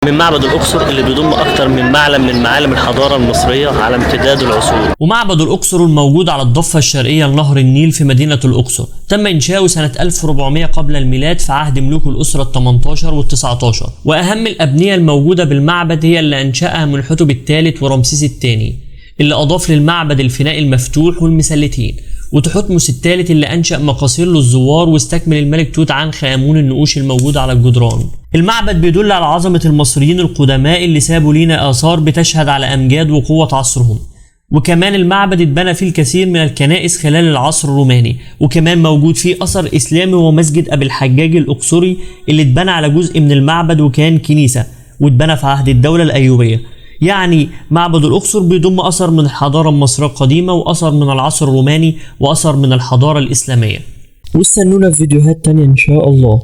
من معبد الأقصر اللي بيضم أكتر من معلم من معالم الحضارة المصرية على امتداد العصور. ومعبد الأقصر الموجود على الضفة الشرقية لنهر النيل في مدينة الأقصر تم إنشاؤه سنة 1400 قبل الميلاد في عهد ملوك الأسرة ال18 وال19. وأهم الأبنية الموجودة بالمعبد هي اللي أنشأها منحتب الثالث ورمسيس الثاني، اللي أضاف للمعبد الفناء المفتوح والمسلتين، وتحتمس الثالث اللي أنشأ مقاصير للزوار، واستكمل الملك توت عنخ آمون النقوش الموجودة على الجدران. المعبد بيدل على عظمة المصريين القدماء اللي سابوا لينا آثار بتشهد على أمجاد وقوة عصرهم. وكمان المعبد اتبنى فيه الكثير من الكنائس خلال العصر الروماني، وكمان موجود فيه أثر إسلامي ومسجد أبي الحجاج الأقصري اللي اتبنى على جزء من المعبد وكان كنيسة، واتبنى في عهد الدولة الأيوبية. يعني معبد الأقصر بيضم أثر من الحضارة المصرية القديمة، وأثر من العصر الروماني، وأثر من الحضارة الإسلامية. واستنونا في فيديوهات تانية إن شاء الله.